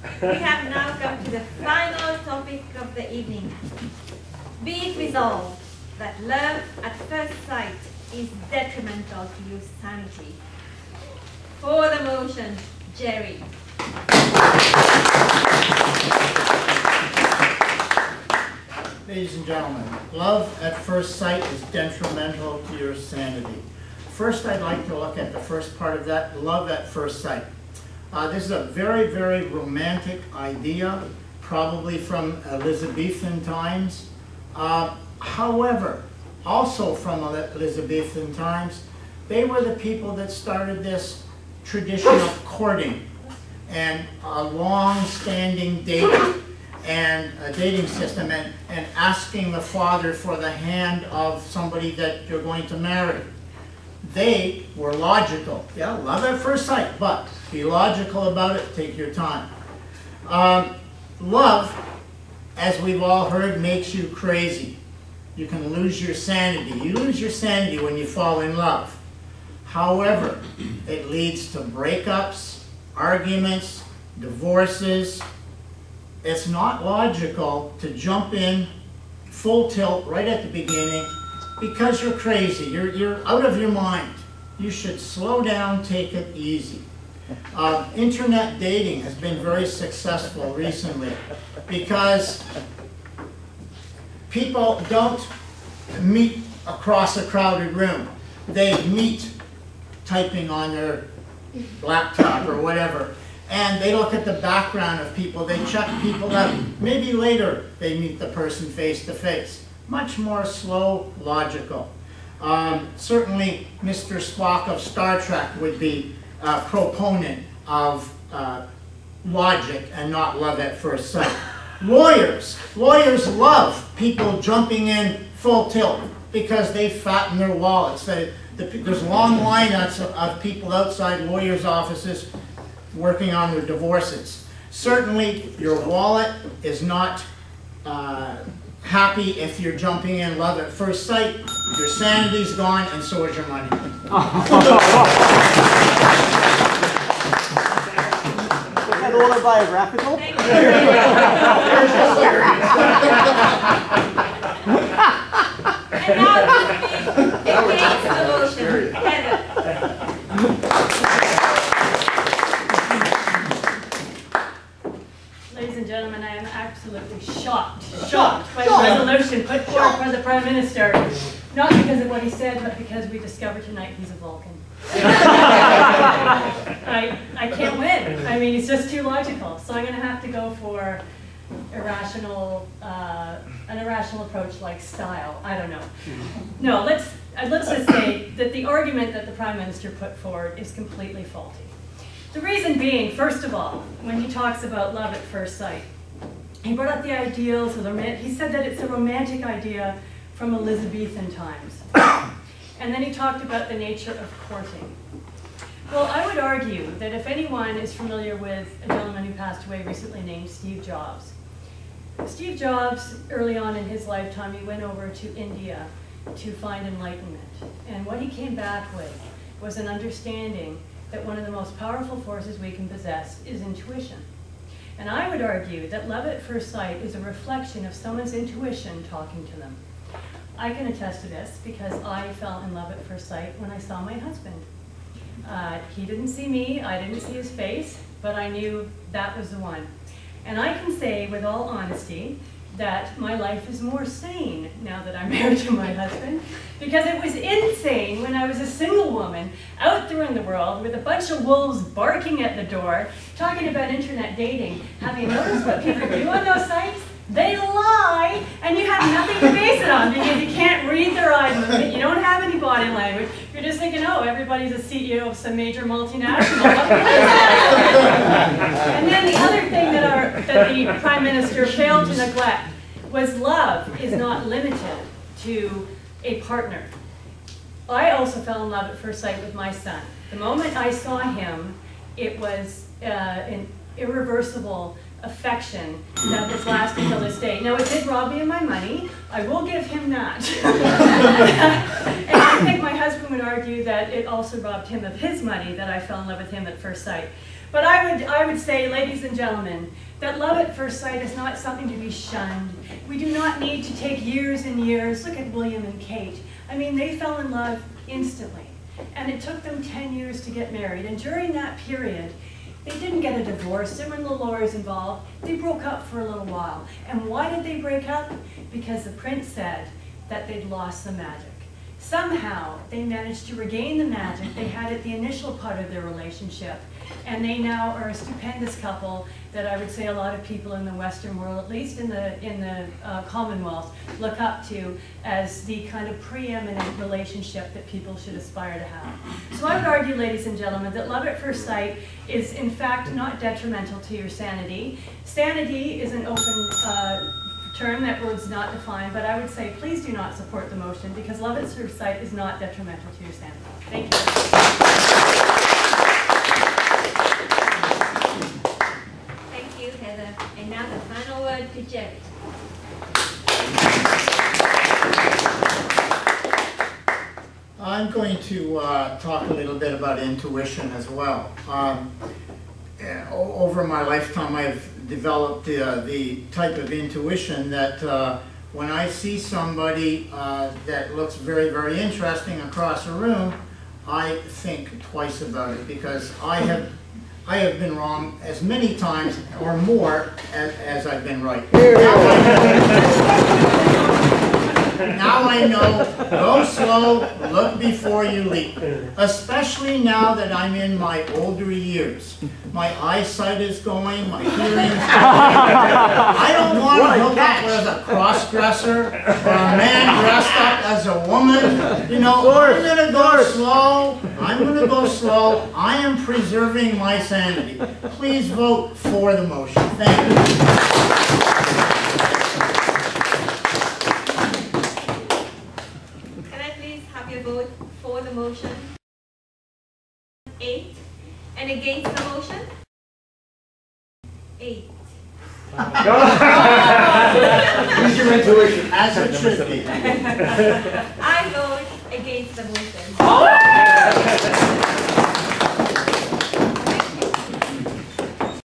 We have now come to the final topic of the evening. Be it resolved that love at first sight is detrimental to your sanity. For the motion, Gerry. Ladies and gentlemen, love at first sight is detrimental to your sanity. First, I'd like to look at the first part of that, love at first sight. This is a very, very romantic idea, probably from Elizabethan times. However, also from Elizabethan times, they were the people that started this tradition of courting and a long-standing dating and a dating system and asking the father for the hand of somebody that you're going to marry. They were logical. Yeah, love at first sight, but be logical about it, take your time. Love, as we've all heard, makes you crazy. You can lose your sanity. You lose your sanity when you fall in love. However, it leads to breakups, arguments, divorces. It's not logical to jump in full tilt right at the beginning because you're crazy. You're out of your mind. You should slow down, take it easy. Internet dating has been very successful recently because people don't meet across a crowded room. They meet typing on their laptop or whatever. And they look at the background of people. They check people out. Maybe later they meet the person face to face. Much more slow, logical. Certainly Mr. Spock of Star Trek would be a proponent of logic and not love at first sight. Lawyers love people jumping in full tilt because they fatten their wallets. There's long lineups of people outside lawyers' offices working on their divorces. Certainly your wallet is not happy if you're jumping in love at first sight. Your sanity's gone and so is your money. Was that autobiographical? Thank you very much. And now to speak against the motion, Heather. Ladies and gentlemen, I am absolutely shocked by the resolution put forward by the Prime Minister. Not because of what he said, but because we discovered tonight he's a Vulcan. I can't win. I mean, he's just too logical. So I'm going to have to go for irrational, an irrational approach like style. I don't know. No, let's just say that the argument that the Prime Minister put forward is completely faulty. The reason being, first of all, when he talks about love at first sight, he brought up the ideals of he said that it's a romantic idea from Elizabethan times. And then he talked about the nature of courting. Well, I would argue that if anyone is familiar with a gentleman who passed away recently named Steve Jobs. Steve Jobs, early on in his lifetime, he went over to India to find enlightenment. And what he came back with was an understanding that one of the most powerful forces we can possess is intuition. And I would argue that love at first sight is a reflection of someone's intuition talking to them. I can attest to this because I fell in love at first sight when I saw my husband. He didn't see me, I didn't see his face, but I knew that was the one. And I can say with all honesty that my life is more sane now that I'm married to my husband, because it was insane when I was a single woman out there in the world with a bunch of wolves barking at the door, talking about internet dating. Have you noticed what people do on those sites? They lie, and you have nothing to base it on because you can't read their eye movement, you don't have any body language, you're just thinking, oh, everybody's a CEO of some major multinational. And then the other thing that the Prime Minister failed to neglect was love is not limited to a partner. I also fell in love at first sight with my son. The moment I saw him, it was an irreversible affection that has lasted till this day. Now, it did rob me of my money. I will give him that. And I think my husband would argue that it also robbed him of his money that I fell in love with him at first sight. But I would say, ladies and gentlemen, that love at first sight is not something to be shunned. We do not need to take years and years. Look at William and Kate. I mean, they fell in love instantly. And it took them 10 years to get married. And during that period, they didn't get a divorce. There were no lawyers involved. They broke up for a little while. And why did they break up? Because the prince said that they'd lost the magic. Somehow, they managed to regain the magic they had at the initial part of their relationship. And they now are a stupendous couple that I would say a lot of people in the Western world, at least in the Commonwealth, look up to as the kind of preeminent relationship that people should aspire to have. So I would argue, ladies and gentlemen, that love at first sight is in fact not detrimental to your sanity. Sanity is an open term that was not defined, but I would say please do not support the motion because love at first sight is not detrimental to your sanity. Thank you. Thank you, Heather. And now the final word to Gerry. I'm going to talk a little bit about intuition as well. Over my lifetime, I've developed the type of intuition that when I see somebody that looks very, very interesting across a room, I think twice about it because I have been wrong as many times or more as I've been right. Now I know, go slow, look before you leap. Especially now that I'm in my older years. My eyesight is going, my hearing's going. I don't want to hook up with a cross-dresser or a man dressed up as a woman. You know, I'm going to go slow. I'm going to go slow. I am preserving my sanity. Please vote for the motion. Thank you. Vote for the motion. 8. And against the motion? 8. Use your intuition. As it should be. I vote against the motion.